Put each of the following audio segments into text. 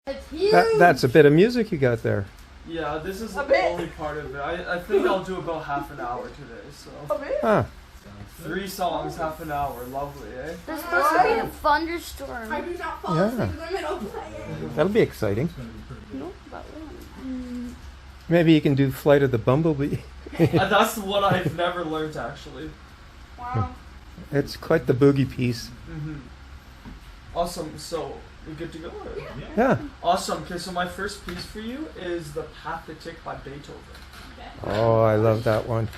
It's huge. That's a bit of music you got there. Yeah, this is A bit. only part of it. I think I'll do about half an hour today, so. A bit. Huh. 3 songs, half an hour. Lovely, eh? There's supposed to be a thunderstorm. I do not fall Yeah. asleep in the middle playing. That'll be exciting. No, but one. Maybe you can do Flight of the Bumblebee. That's what I've never learned, actually. Wow. It's quite the boogie piece. Awesome, so we good to go? Or? Yeah. Awesome, okay, so my first piece for you is The Pathetic by Beethoven. Oh, I love that one.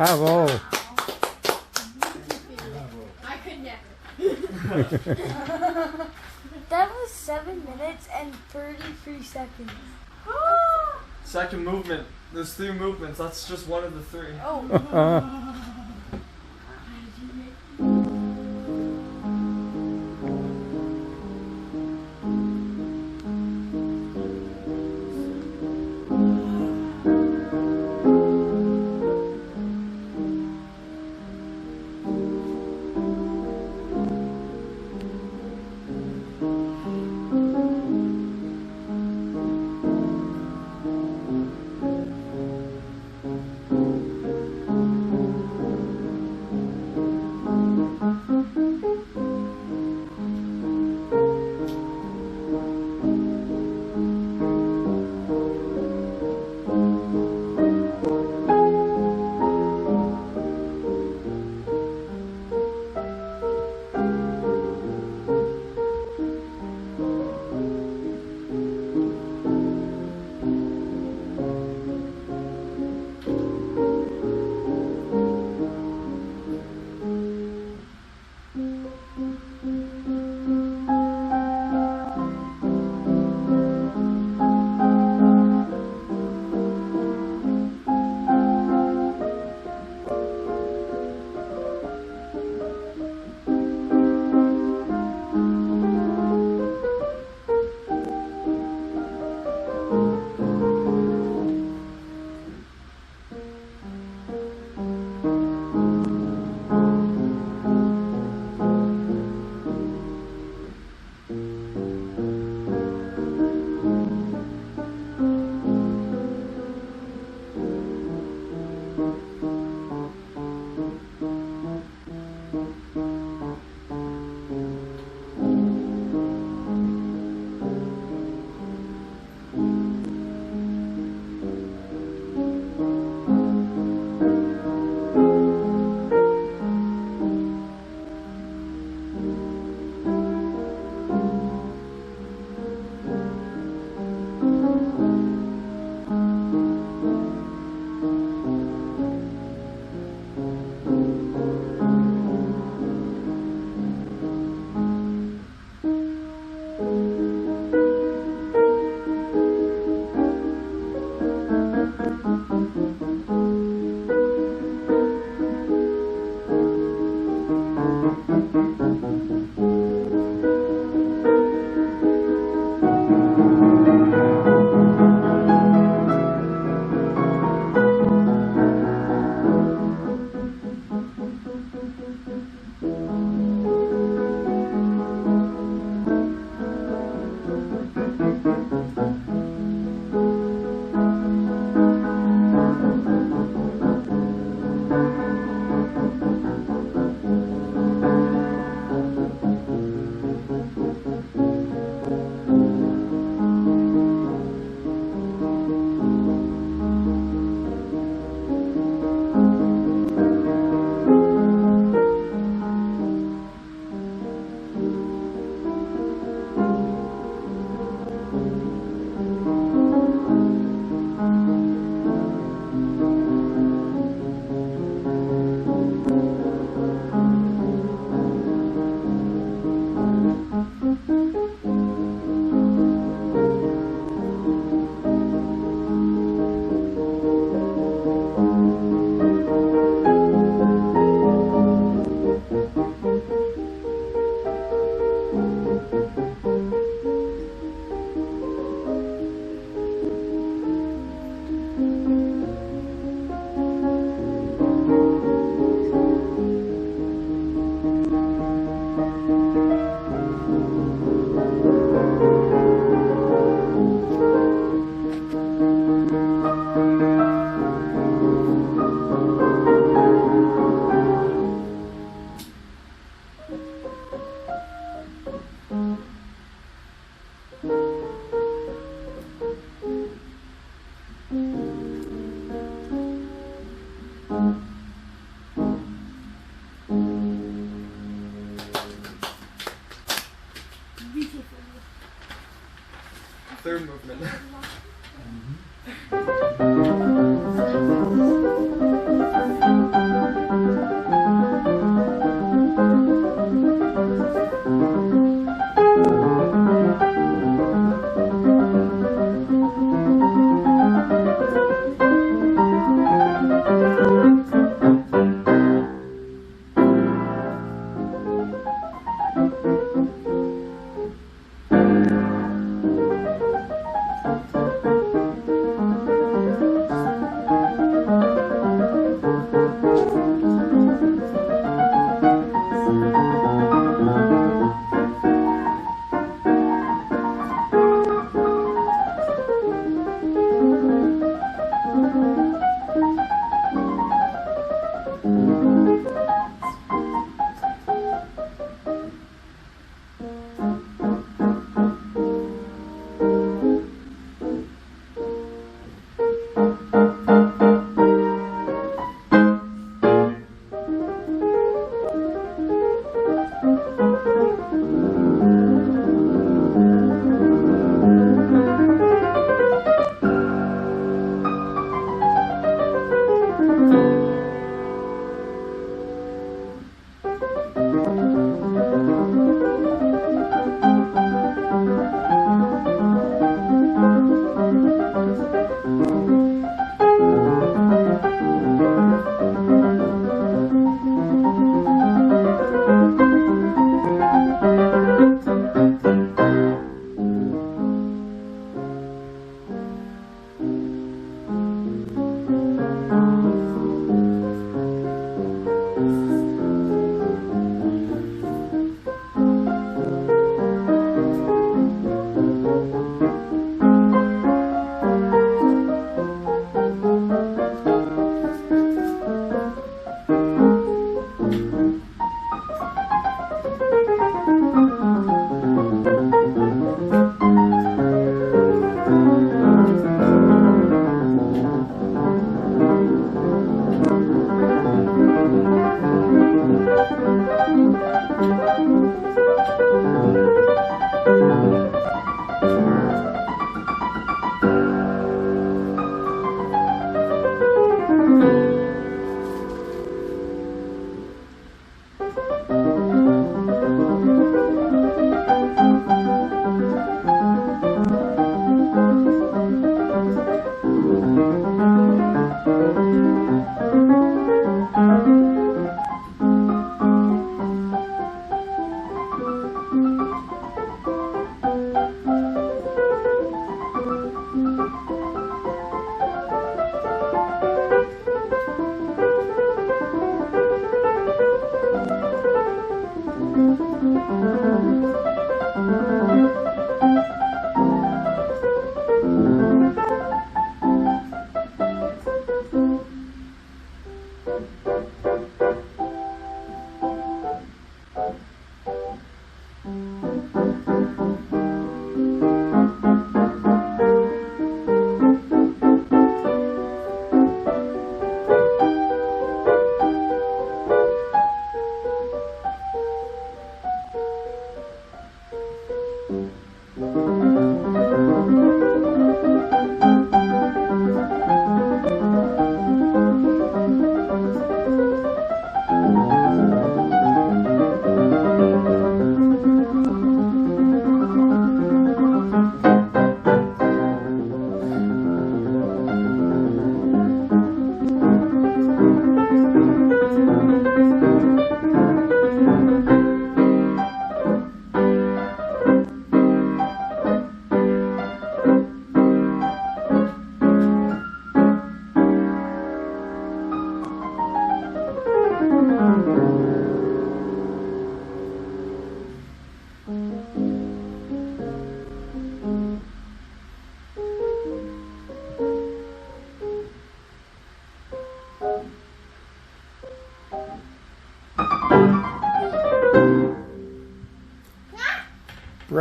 Bravo. I could never. That was 7 minutes and 33 seconds. Second movement. There's 3 movements. That's just one of the 3. Oh. Third movement. Mm-hmm.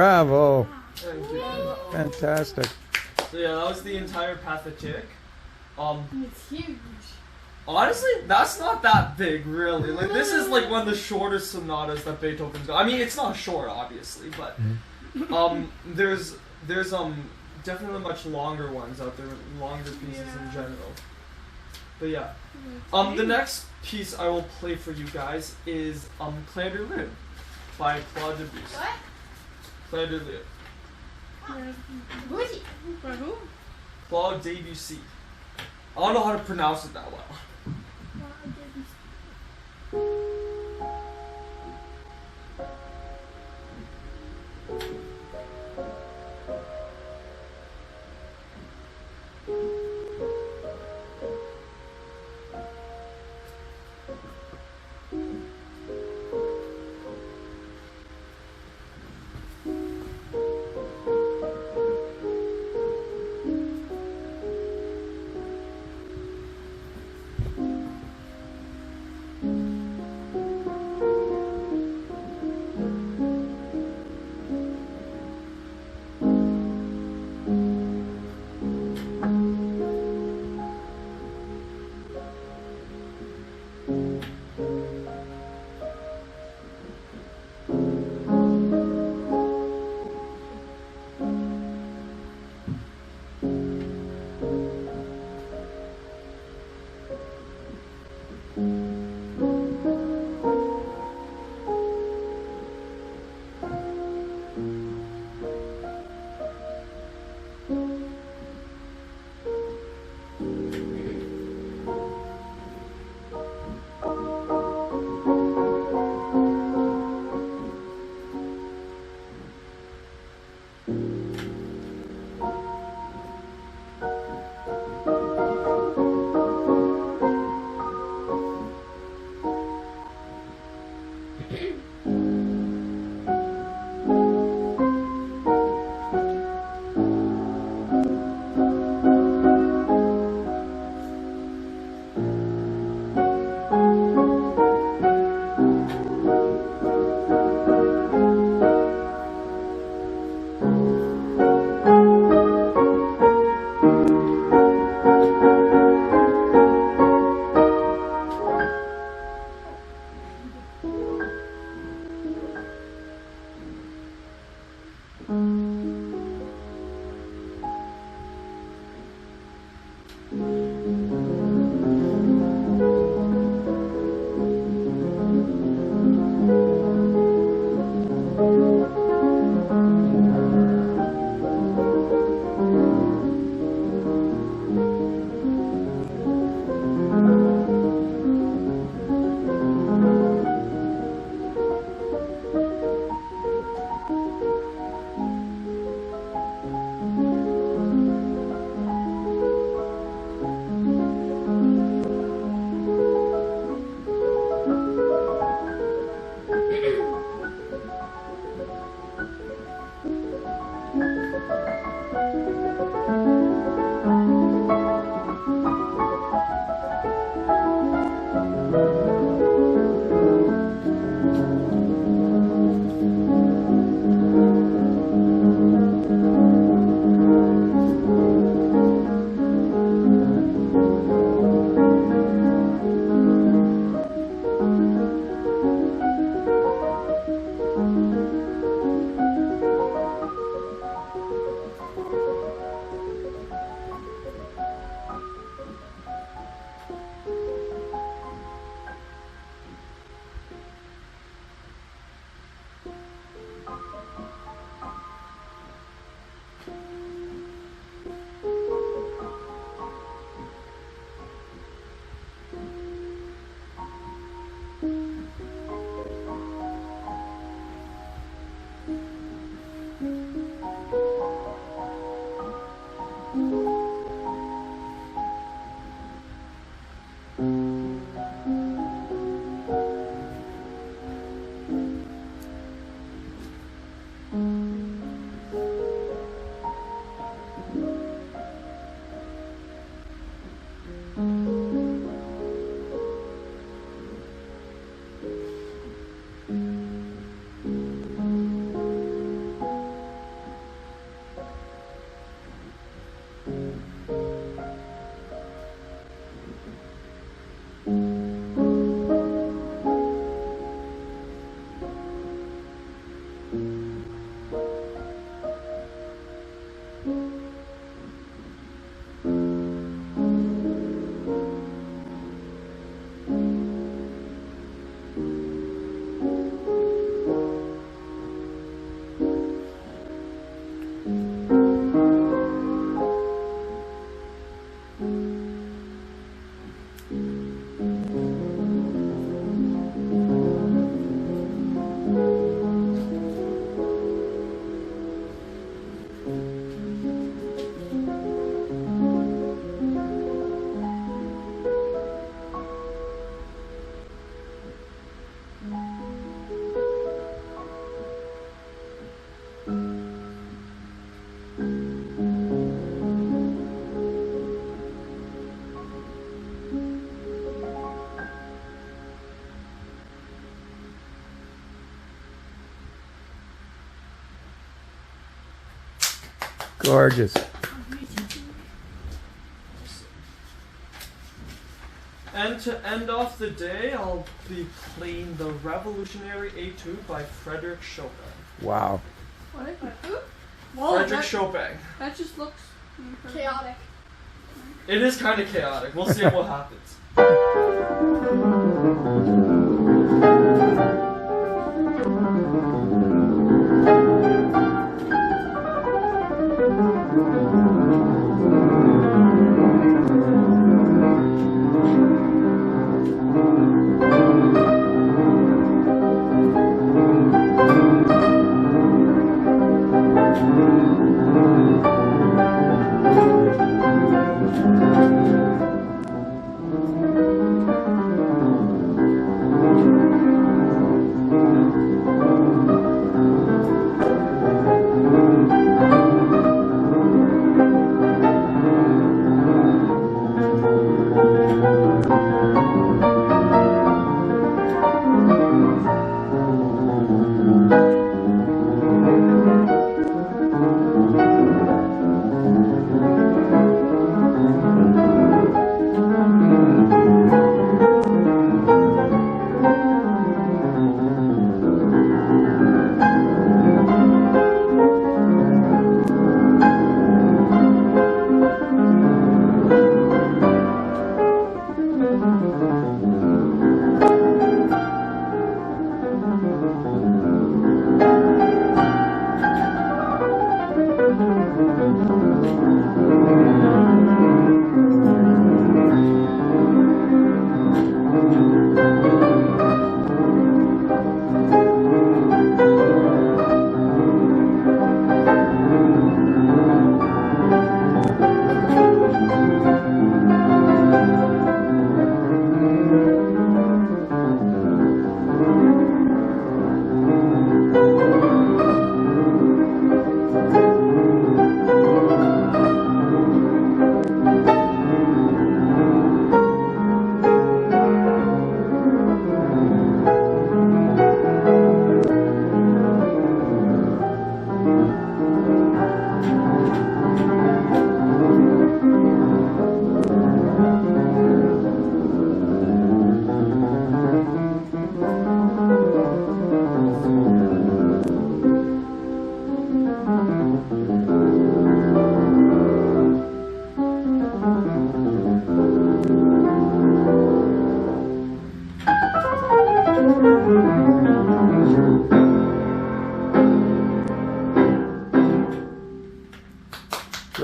Bravo. Thank you. Fantastic. So yeah, that was the entire Pathetic. It's huge. Honestly, that's not that big, really. Like, this is like one of the shortest sonatas that Beethoven's got. I mean, it's not short, obviously, but there's definitely much longer ones out there, longer pieces in general. But yeah, the next piece I will play for you guys is Clair de Lune by Claude Debussy. What? Clair de Lune. Who is he? For who? Claude Debussy. I don't know how to pronounce it that well. Gorgeous. And to end off the day, I'll be playing the Revolutionary Etude by Frederick Chopin. Wow. What? Who? Whoa, Frederick Chopin. That just looks Chaotic. It is kind of chaotic. We'll see what happens.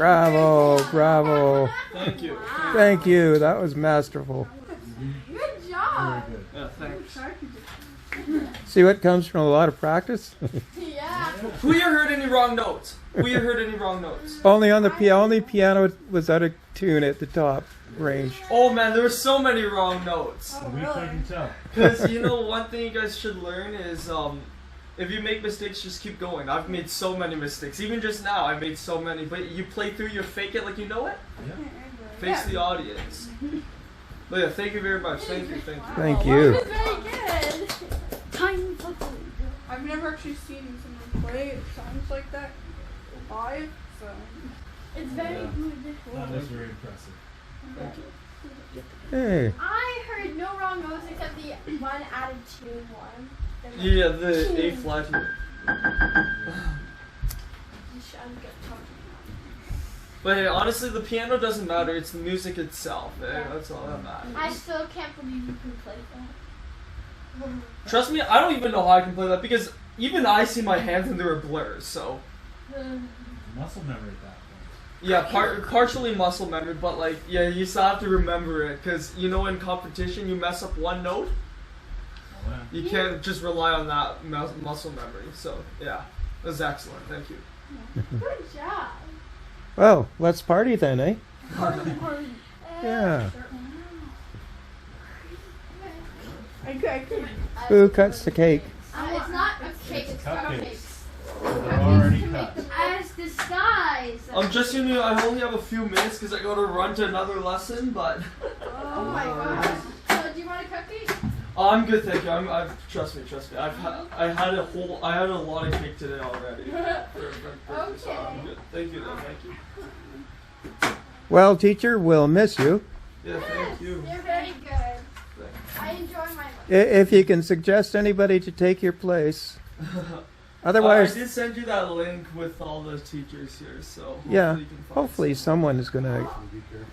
Bravo, bravo. Thank you. Thank you. That was masterful. Good job. Yeah, thanks. See what comes from a lot of practice? Yeah. Who here heard any wrong notes? Who here heard any wrong notes? Only on the piano. Only piano was out of tune at the top range. Oh man, there were so many wrong notes. Oh, We really? couldn't tell. Because you know, one thing you guys should learn is if you make mistakes, just keep going. I've made so many mistakes. Even just now, I made so many. But you play through, you fake it like you know it. Face the audience. But yeah, thank you very much. Thank you. Thank That you. was very good. Tiny football. I've never actually seen someone play songs like that live, so. It's very Yeah. good. That was very impressive. Thank you. Hey. I heard no wrong notes except the one added tune one. Yeah, the A flat here. But hey, honestly, the piano doesn't matter. It's the music itself. That's all that matters. I still can't believe you can play that. Trust me, I don't even know how I can play that because even I see my hands and they're a blur. So Muscle memory at that point. yeah, partially muscle memory, but like yeah, you still have to remember it because you know in competition you mess up one note, Oh, yeah. you can't just rely on that muscle memory. So yeah, that was excellent. Thank you. Good job. Well, let's party then, eh? Yeah. I could. Who cuts the cake? It's not a cake, it's Cupcakes. cupcakes. They're already cut. As disguise. Just so you know, I only have a few minutes because I got to run to another lesson. But Oh my gosh. So do you want a cupcake? I'm good, thank you. Trust me. I had a lot of cake today already. So I'm good. Thank you, though. Thank you. Well, teacher, we'll miss you. Yeah, thank you. You're very good. I enjoy my life. If you can suggest anybody to take your place. Otherwise, I did send you that link with all the teachers here, so hopefully yeah, you can find hopefully someone is going to. Be careful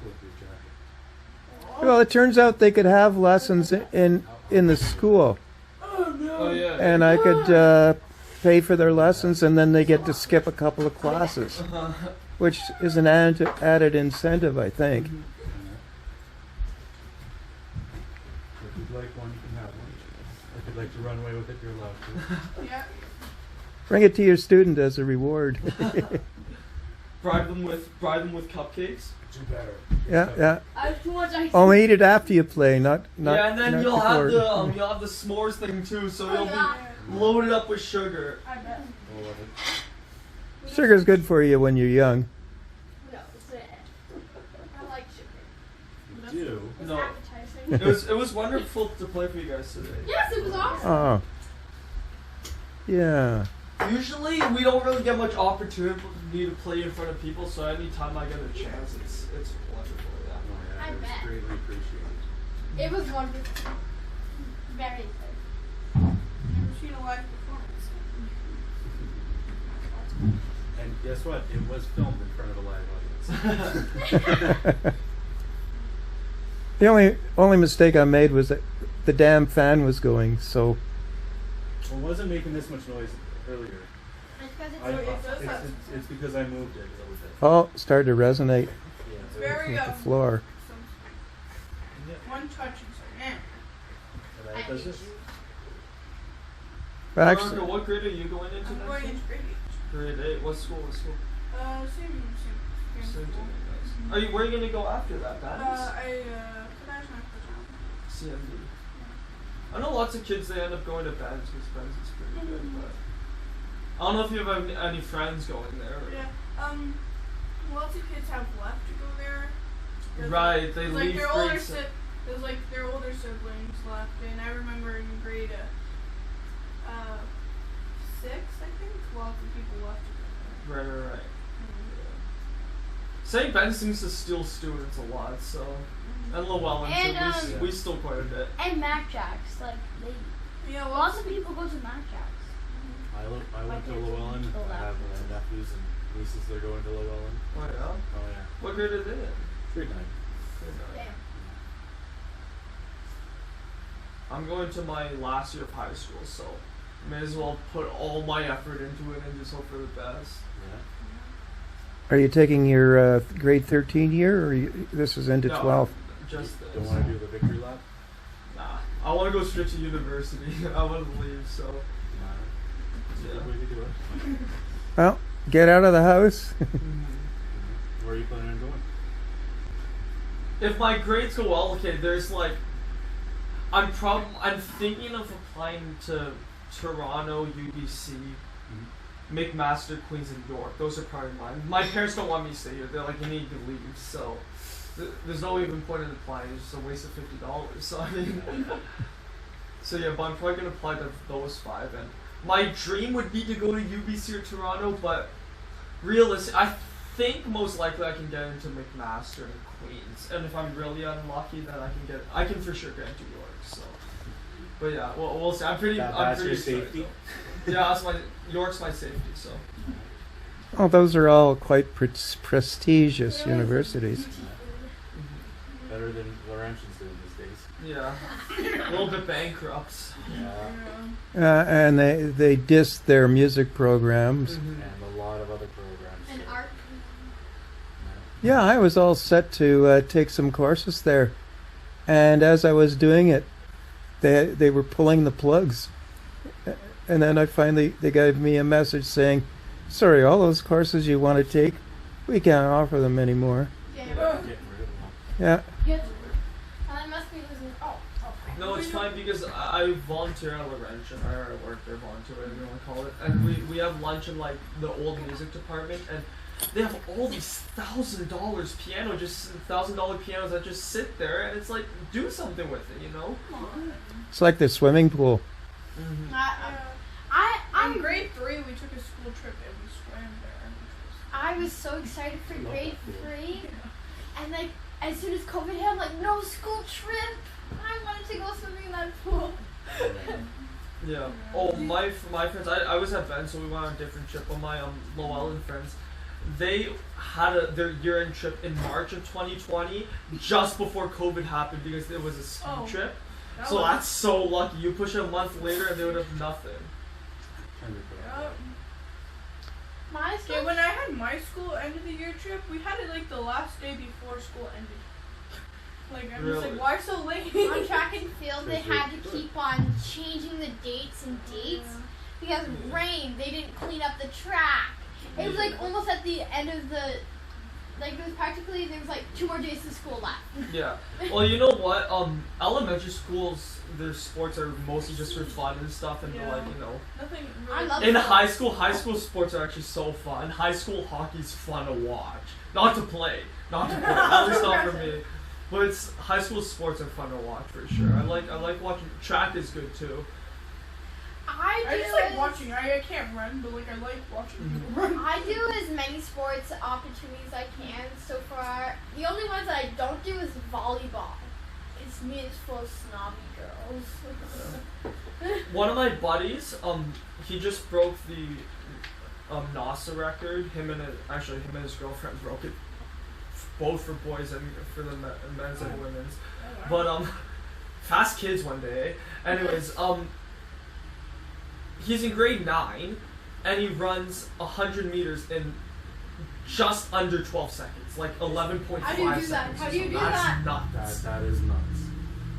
with your jacket. Well, it turns out they could have lessons in the school, Oh yeah. and I could pay for their lessons, and then they get to skip a couple of classes, which is an added incentive, I think. If you'd like one, you can have one. If you'd like to run away with it, you're allowed to. Yeah. Bring it to your student as a reward. bribe them with cupcakes. Do better. Yeah. I have too much ice. Only eat it after you play, not Yeah, and then not you'll have before. the s'mores thing too, so Oh, you'll yeah. be loaded up with sugar. I bet. All of it. Sugar's good for you when you're young. No, it's I like sugar. You do. It's No. appetizing. It was wonderful to play for you guys today. Yes, it was awesome. Oh. Yeah. Usually we don't really get much opportunity to play in front of people, so anytime I get a chance, it's wonderful. Yeah. Oh, yeah, I it was bet. greatly appreciated. It was wonderful. Very good. Never seen a live performance. And guess what? It was filmed in front of a live audience. The only mistake I made was that the damn fan was going, so Well, it wasn't making this much noise earlier. It's because I, it's it's because I moved it a little bit. oh, it started to resonate Yeah. It's very with the floor. One touch and say, eh. And that does this. But Veronica, actually, what grade are you going into I'm next going year? into grade 8. Grade 8. What school? Same. Same school. Are you? Where are you gonna go after that? Bands? Could I try for CMD. I know lots of kids they end up going to bands because bands is pretty good, but I don't know if you have any friends going there. Or... Yeah. Lots of kids have left to go there. Right, they There's leave their grade older si- there's like their older siblings left, and I remember in grade 6, I think, lots of people left to go there. Right. St. Ben seems to steal students a lot, so and Llewellyn And, too. We steal quite a bit. and Mac Jacks, like they. Yeah, Lots of people go to Mac Jacks. I went to kids Llewellyn. go I have nephews and nieces that are going to Llewellyn. Oh yeah. Oh yeah. What grade are they in? Grade 9. Damn. I'm going to my last year of high school, so may as well put all my effort into it and just hope for the best. Yeah. Are you taking your grade 13 year, or this is into No, 12? Just this. Don't want to do the victory lap? Nah, I want to go straight to university. I want to leave, so It's a yeah. good way to do it. Well, get out of the house. Where are you planning on going? If my grades go well, okay, there's like, I'm thinking of applying to Toronto, UBC, McMaster, Queens, and York. Those are probably mine. My parents don't want me to stay here. They're like, you need to leave. So there's no even point in applying. It's just a waste of $50. So I mean, so yeah, but I'm probably gonna apply to those 5. And my dream would be to go to UBC or Toronto, but realistic, I think most likely I can get into McMaster and Queens. And if I'm really unlucky, then I can for sure get into York. So, but yeah, well, we'll see. I'm pretty That's pretty your excited, safety? though. Yeah, that's York's my safety. So. Well, those are all quite prestigious universities. Better than Laurentian's doing these days. Yeah, a little bit bankrupt. Yeah. And they dissed their music programs. Mhm. And a lot of other programs. And so, art. Yeah, I was all set to take some courses there. And as I was doing it, they were pulling the plugs. And then they gave me a message saying, sorry, all those courses you want to take, we can't offer them anymore. Yeah. Getting rid of them. Yeah. Good. And I must be losing. Oh. No, it's fine because I volunteer at Laurentian, or I work there, volunteer, whatever you want to call it. And we have lunch in like the old music department, and they have all these $1,000 piano, just $1,000 pianos that just sit there, and it's like, do something with it, you know? It's like the swimming pool. Mm-hmm. I'm In grade 3, we took a school trip and we swam there. I was so excited for Love grade that pool. 3, and like as soon as COVID hit, I'm like, no school trip. I wanted to go swimming in that pool. Yeah. Oh, my friends, I was at Ben, so we went on a different trip. But my Llewellyn friends, they had their year-end trip in March of 2020, just before COVID happened, because it was a ski trip. So that's so lucky. You push it a month later, and they would have nothing. My Okay, school. when I had my school end of the year trip, we had it like the last day before school ended. Like I'm just Really? like, why so late? On track and field, they had to keep on changing the dates and dates because rain. They didn't clean up the track. It was like almost at the end of the. Like it was practically there was like 2 more days to school left. Yeah. Well, you know what? Elementary schools, their sports are mostly just for fun and stuff, and Yeah. like, you know. Nothing I really. love In sports. high school sports are actually so fun. High school hockey's fun to watch, not to play, at least not for me. But high school sports are fun to watch for sure. I like watching. Track is good too. I just like watching. I can't run, but like I like watching people run. I do as many sports opportunities as I can so far. The only ones that I don't do is volleyball. It's me, it's full of snobby girls. One of my buddies, he just broke the NASA record. Him and his girlfriend broke it, both for boys and for the men's and women's. But fast kids one day. Anyways, he's in grade 9, and he runs 100 meters in just under 12 seconds, like 11.5 How do you do that? seconds. How do you do That's that? nuts. That is nuts.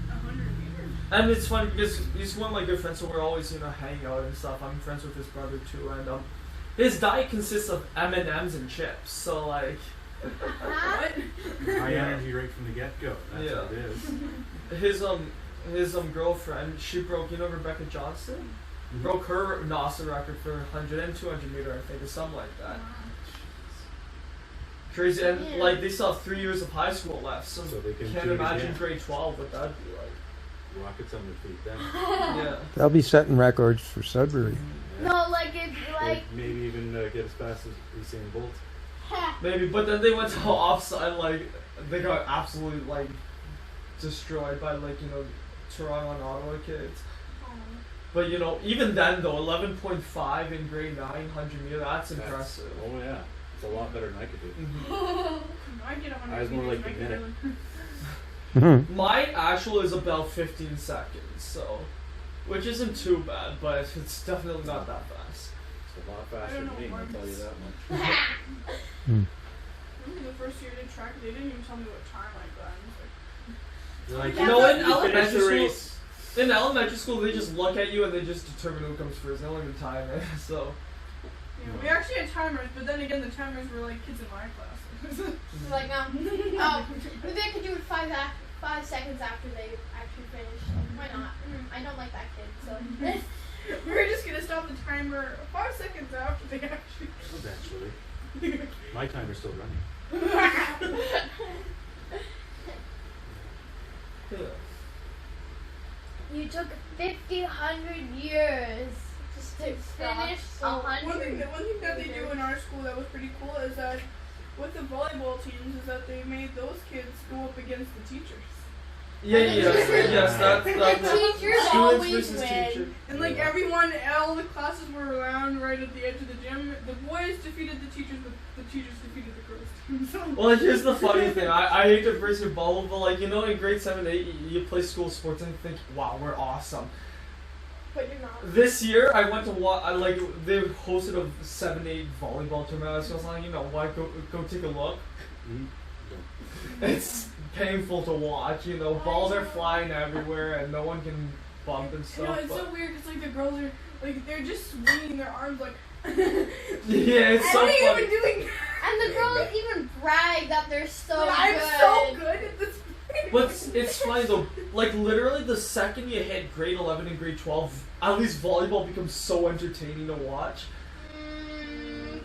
100 meters. And it's funny because he's one of my good friends, so we're always, hanging out and stuff. I'm friends with his brother too, and his diet consists of M&Ms and chips. So like, Huh? High Yeah. energy right from the get-go. That's Yeah. what it is. his girlfriend, she broke, Rebecca Johnston, broke her NASA record for 100 and 200 meter, I think, or something like that. Crazy, and Yeah. like they still have 3 years of high school left, so, So they can can't do it imagine again. grade 12 what that'd be like. Rockets on their feet then. Yeah. They'll be setting records for Sudbury. No, like it's like Maybe even get as fast as Usain Bolt. Maybe, but then they went to offside, like they got absolutely like destroyed by Toronto and Ottawa kids. But even then though, 11.5 in grade 9, 100 meter, that's impressive. Oh yeah. It's a lot better than I could do. Mhm. I get 100 I was more meters like and a I get minute. Mhm. My actual is about 15 seconds, so which isn't too bad, but it's definitely not that fast. a lot I faster don't than me, know I'll tell you that much. Remember the first year I did track, they didn't even tell me what time I got. I was like, You're like, You know, in you finished elementary the school, race. in elementary school, they just look at you and they just determine who comes first. They don't even time it. So yeah, we actually had timers, but then again, the timers were like kids in my class. Like maybe I could do it 5 seconds after they actually finish. Why not? I don't like that kid, so. We're just gonna stop the timer 5 seconds after they actually. Eventually. My timer's still running. You took 100 years just to finish One 100. thing that they do in our school that was pretty cool is that with the volleyball teams is that they made those kids go up against the teachers. Yes, that's The teachers students always versus win. teacher. And like everyone, all the classes were around right at the edge of the gym. The boys defeated the teachers, but the teachers defeated the girls. So Well, like, here's the funny thing. I hate to burst your bubble, but like, you know, in grade 7, 8, you play school sports and you think, wow, we're awesome. But you're not. This year, I went to watch. They hosted a 7-8 volleyball tournament. So I was like, you know what? Go take a look. It's painful to watch. You know, balls are flying everywhere and no one can bump and you stuff. know, it's but so weird because like the girls are like they're just swinging their arms like. yeah, it's so What are you funny. even doing? And the girls even brag that they're so good. I'm so good at this. But it's funny though, like literally the second you hit grade 11 and grade 12, at least volleyball becomes so entertaining to watch.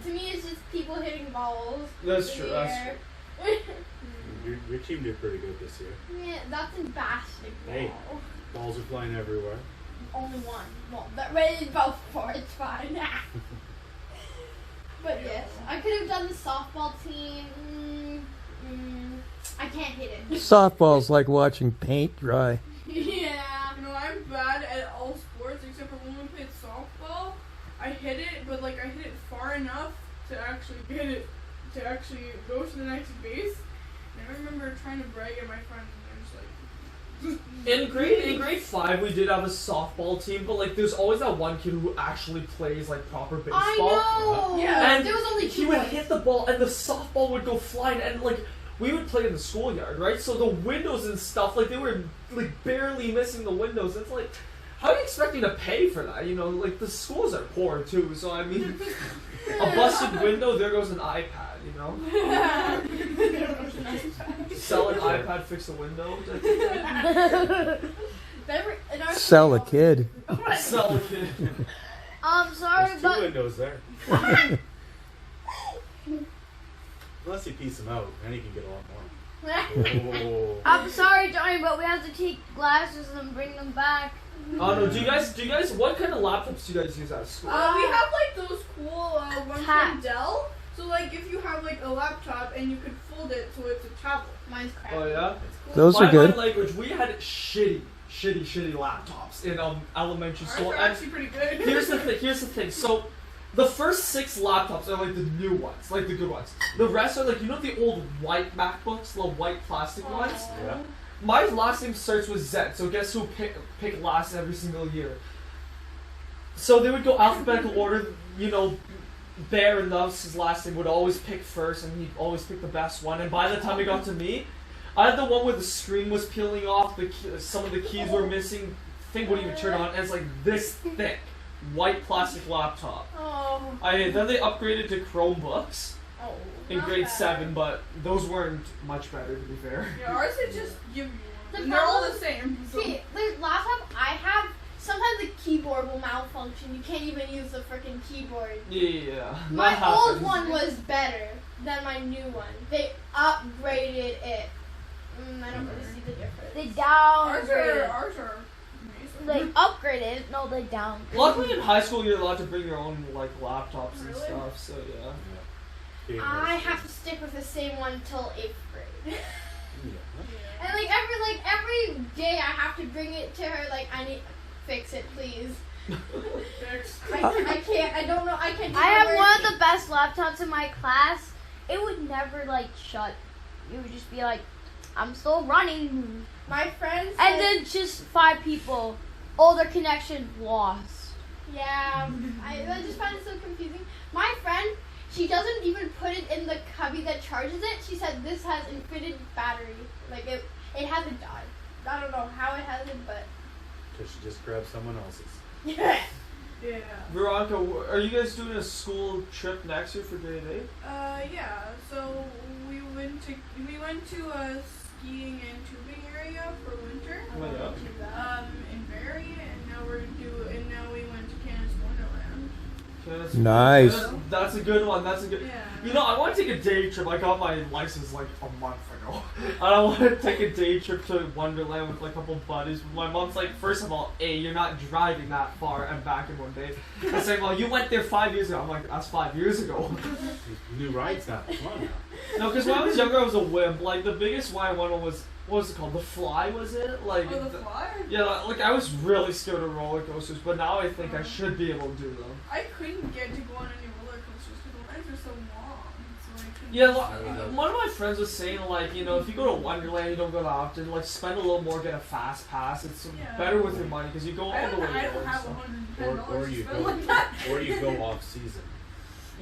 To me, it's just people hitting balls. That's in true, the that's air. Your team did pretty good this year. Yeah, that's in basketball. Hey. Balls are flying everywhere. Only one. Well, that rated both for it's fine. But yes, I could have done the softball team. I can't hit it. Softball's like watching paint dry. Yeah. You know, I'm bad at all sports except for when we played softball. I hit it, but like I hit it far enough to actually get it to actually go to the next base. And I remember trying to brag at my friends, and I'm just like. In grade 5, we did have a softball team, but like there's always that one kid who actually plays like proper baseball. I know. Yeah. And there was only he two. would boys. hit the ball and the softball would go flying and like we would play in the schoolyard, right? So the windows and stuff, like they were like barely missing the windows. It's like, how are you expecting to pay for that? You know, like the schools are poor too. So I mean, a busted window, there goes an iPad. You know, sell an iPad, fix a window. In our Sell a school- kid. Sell a kid. Sorry, There's two but windows there. Unless you piece them out, then you can get a lot more. Oh. I'm sorry, Johnny, but we have to take glasses and bring them back. Oh no, do you guys, what kind of laptops do you guys use at school? We have like those cool ones Tab. from Dell. So like if you have like a laptop and you could fold it so it's a tablet. Mine's crap. Oh yeah? Those are My good. language, we had shitty laptops in elementary Ours school. are And actually pretty good. here's the thing. So the first 6 laptops are like the new ones, like the good ones. The rest are like, you know, the old white MacBooks, the white plastic ones. Yeah. My last name starts with Z, so guess who pick last every single year? So they would go alphabetical order, you know. Bear and Love's his last name would always pick first, and he'd always pick the best one. And by the time it got to me, I had the one where the screen was peeling off, some of the keys were missing, thing wouldn't even turn on, and it's like this thick, white plastic laptop. Oh. Then they upgraded to Chromebooks Oh. in not grade bad. 7, but those weren't much better, to be fair. Yeah, ours would just give you The one. And they're all problem- the same. So. See, the laptop I have, sometimes the keyboard will malfunction. You can't even use the freaking keyboard. Yeah. My that old happens. one was better than my new one. They upgraded it. I don't really see the difference. They Ours downgraded. are amazing. They upgraded. No, they downgraded. Luckily in high school you're allowed to bring your own like laptops and Really? stuff, so yeah. Yeah. I have to stick with the same one till 8th grade. Yeah. And like every day I have to bring it to her. Like I need fix it, please. Fixed. I can't. I don't know. I can't. Do I have the one work. of the best laptops in my class. It would never like shut. It would just be like, I'm still running. My friends. And then just 5 people. All their connection lost. Yeah, I just find it so confusing. My friend, she doesn't even put it in the cubby that charges it. She said this has infinite battery. Like it hasn't died. I don't know how it hasn't, but Because she just grabbed someone else's. yeah. Yeah. Veronica, are you guys doing a school trip next year for grade 8? Yeah. So we went to a skiing and tubing area for winter. Oh, yeah. In Barrie, and now we went to Canada's Wonderland. Okay, Nice. That's a good one. That's a good. Yeah. You know, I want to take a day trip. I got my license like a month ago. And I want to take a day trip to Wonderland with like a couple buddies. My mom's like, first of all, you're not driving that far and back in one day. I say, well, you went there 5 years ago. I'm like, that's 5 years ago. New rides now. Come on now. No, because when I was younger, I was a wimp. Like the biggest one I went on was, what was it called? The Fly, was it? Like. Oh, the fly? Yeah, like I was really scared of roller coasters, but now I think I should be able to do them. I couldn't get to go on any roller coasters because the lines are so long. So I couldn't. Yeah, one of my friends was saying, like, you know, if you go to Wonderland, you don't go to Upton, like, spend a little more, get a fast pass. It's Yeah. better with your money because you go all I the don't, way I don't there. have So. $110 Or to you spend go, like that. or you go off season.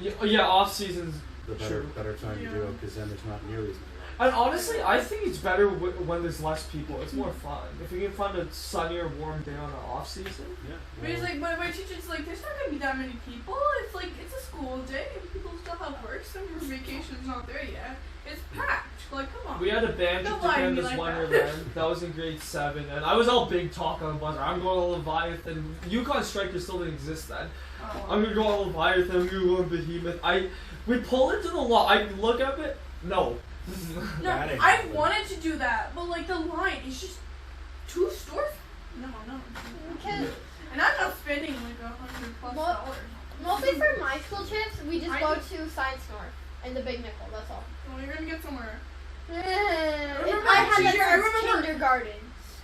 Yeah, off seasons. The better time to do it, because then there's not nearly as many rides. And honestly, I think it's better when there's less people. It's more fun. If you can find a sunnier, warm day on the off season. Yeah. But it's like, my teacher's like, there's not gonna be that many people. It's like, it's a school day and people still have work. Summer vacation's not there yet. It's packed. Like, come on. We had a band trip Don't to lie to me Canada's like that. Wonderland. That was in grade 7, and I was all big talk on the buzzer. I'm going to Leviathan. Yukon Striker still didn't exist then. Oh. I'm gonna go on Leviathan. I'm gonna go on Behemoth. We pull into the lot. I look up it. No. No, That ain't I happening. wanted to do that, but like the line is just too store. No. Because And I'm not spending like $100+ dollars. mostly for my school trips, we just I go just- to Science North and the Big Nickel. That's all. Well, you're gonna get somewhere. I had that teacher- I since remember- kindergarten.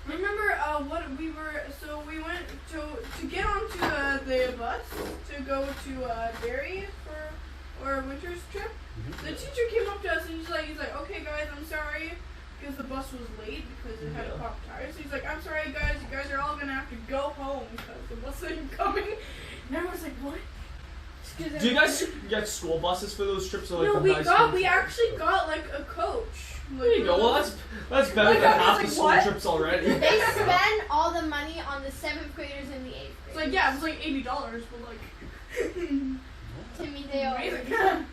Remember what we were? So we went to get onto the bus to go to Barrie for our winter's trip. The teacher came up to us and he's like, okay guys, I'm sorry because the bus was late because it had a popped tire. So he's like, I'm sorry guys, you guys are all gonna have to go home because the bus isn't coming. And everyone's like, what? Do you guys get school buses for those trips? Or like No, the we nice got. coach We trips? actually got like a coach. There you go. Well, that's better Like, than I was half like, the school what? trips already. They spend all the money on the 7th graders and the 8th It's graders. like it was like $80, but like. Timmy, they all. Amazing.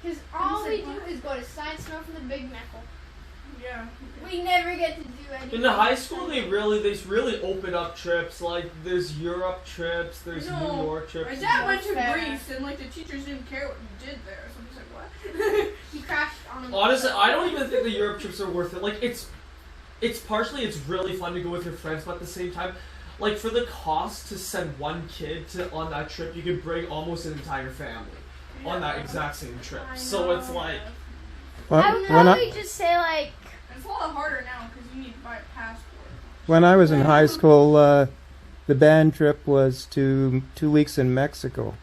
Because all we do is go to Science North and the Big Nickel. Yeah. We never get to do anything. In the high school, they really open up trips. Like there's Europe trips, there's I know. New York trips. My dad went to Fair. Greece and like the teachers didn't care what you did there, so I'm just like, what? He crashed on a Honestly, I don't even think the Europe trips are worth it. Like it's partially it's really fun to go with your friends, but at the same time, like for the cost to send one kid on that trip, you could bring almost an entire family on that exact same trip. I So it's know. like. I would probably just say like It's a lot harder now because you need to buy a passport. When I was in high school, the band trip was to 2 weeks in Mexico,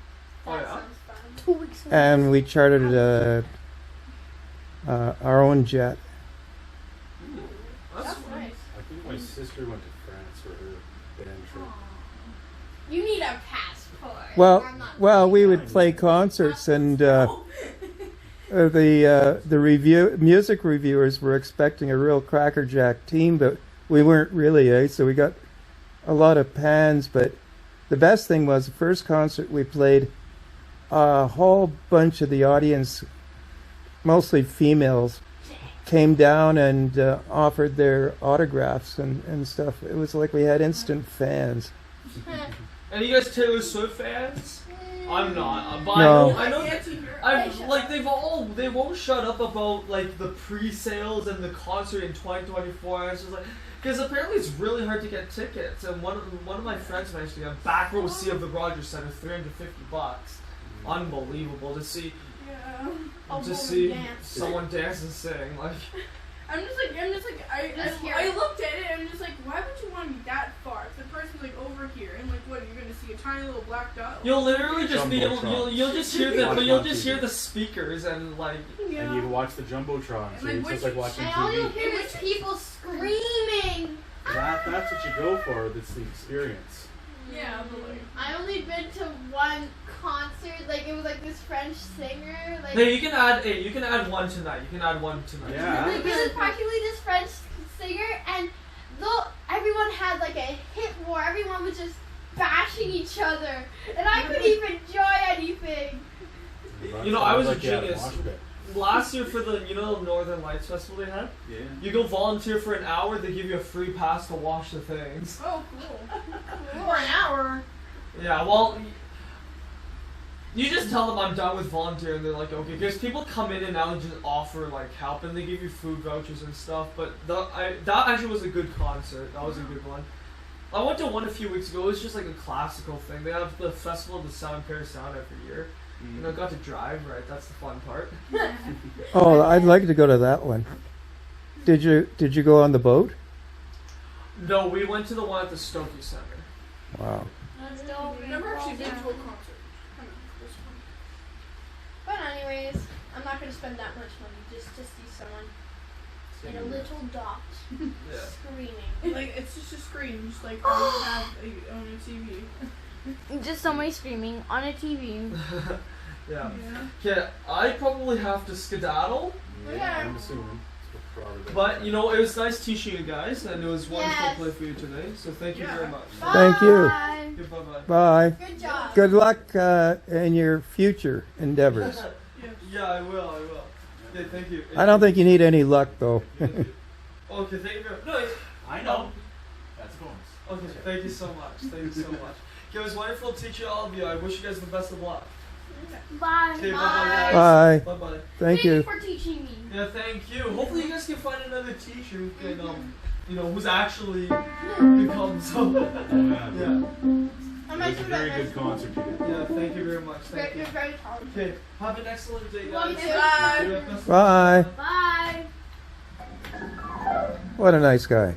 Oh, That yeah? sounds fun. 2 weeks. and we chartered our own jet. That's That's nice. I think my sister went to France for her band trip. You need a passport. I'm not Well, we would play concerts, and the music reviewers were expecting a real crackerjack team, but we weren't really, so we got a lot of pans. But the best thing was the first concert we played, a whole bunch of the audience, mostly females, came down and offered their autographs and stuff. It was like we had instant fans. And you guys Taylor Swift fans? I'm not. But No. I know. Anti-hero. They won't shut up about like the pre-sales and the concert in 2024. And it's just like because apparently it's really hard to get tickets. And one of my friends mentioned a back row seat of the Rogers Center, $350. Unbelievable to see. Yeah. To see someone dance and sing like. I'm just like, Just here. I looked at it and I'm just like, why would you want to be that far? If the person's like over here and like, what, you're gonna see a tiny little black dot? You'll literally just be able. Jumbotron. You'll just hear the. But you'll just hear the speakers and like. Yeah. And you watch the Jumbotron, And so like, it's just like watching And all you TV. hear is people screaming. That's what you go for, that's the experience. Yeah, but like. I only been to one concert. Like it was like this French singer. Like Hey, you can add one tonight. You can add one tonight. Yeah. like, it was practically this French singer, and though everyone had like a hit war, everyone was just bashing each other, and I couldn't even enjoy anything. You know, I was a Like you had genius. mosh pit. Last year for the Northern Lights Festival they had, Yeah. you go volunteer for an hour. They give you a free pass to wash the things. Oh, cool. For an hour. Yeah, well, you just tell them I'm done with volunteering. They're like, okay, because people come in and out and just offer like help, and they give you food vouchers and stuff. But that actually was a good concert. That was a good one. I went to one a few weeks ago. It was just like a classical thing. They have the Festival of the Sound Pair Sound every year. You know, got to drive, right? That's the fun part. Oh, I'd like to go to that one. Did you go on the boat? No, we went to the one at the Stokey Center. Wow. I've never actually been to a concert. Kind of this one. But anyways, I'm not gonna spend that much money just to see someone in a little dot Yeah. screaming. Like, it's just a screen, just like how you have on a TV. Just somebody screaming on a TV. Yeah. Yeah. Okay, I probably have to skedaddle, Yeah. I'm assuming. but you know, it was nice teaching you guys, and it was wonderful Yes. to play for you today. So thank you Yeah. very much. Thank you. Bye. Okay, bye-bye. Bye. Good job. Good luck in your future endeavors. Yes. Yeah, I will. Okay, thank you. I don't think you need any luck, though. Okay, thank you very much. No, I know. That's a bonus. okay, thank you so much. Thank you so much. Okay, it was wonderful to teach you all of you. I wish you guys the best of luck. Bye. Okay, Bye. bye-bye, Bye. guys. Bye-bye. Thank you. for teaching me. Yeah, thank you. Hopefully you guys can find another teacher who can, who's actually become so. Yeah. Yeah. I'm It was a very good concert you did. Yeah, thank you very much. Thank You're you. very talented. Okay, have an excellent day, Love guys. you too. Bye. Yeah, best of Bye. Bye. What a nice guy.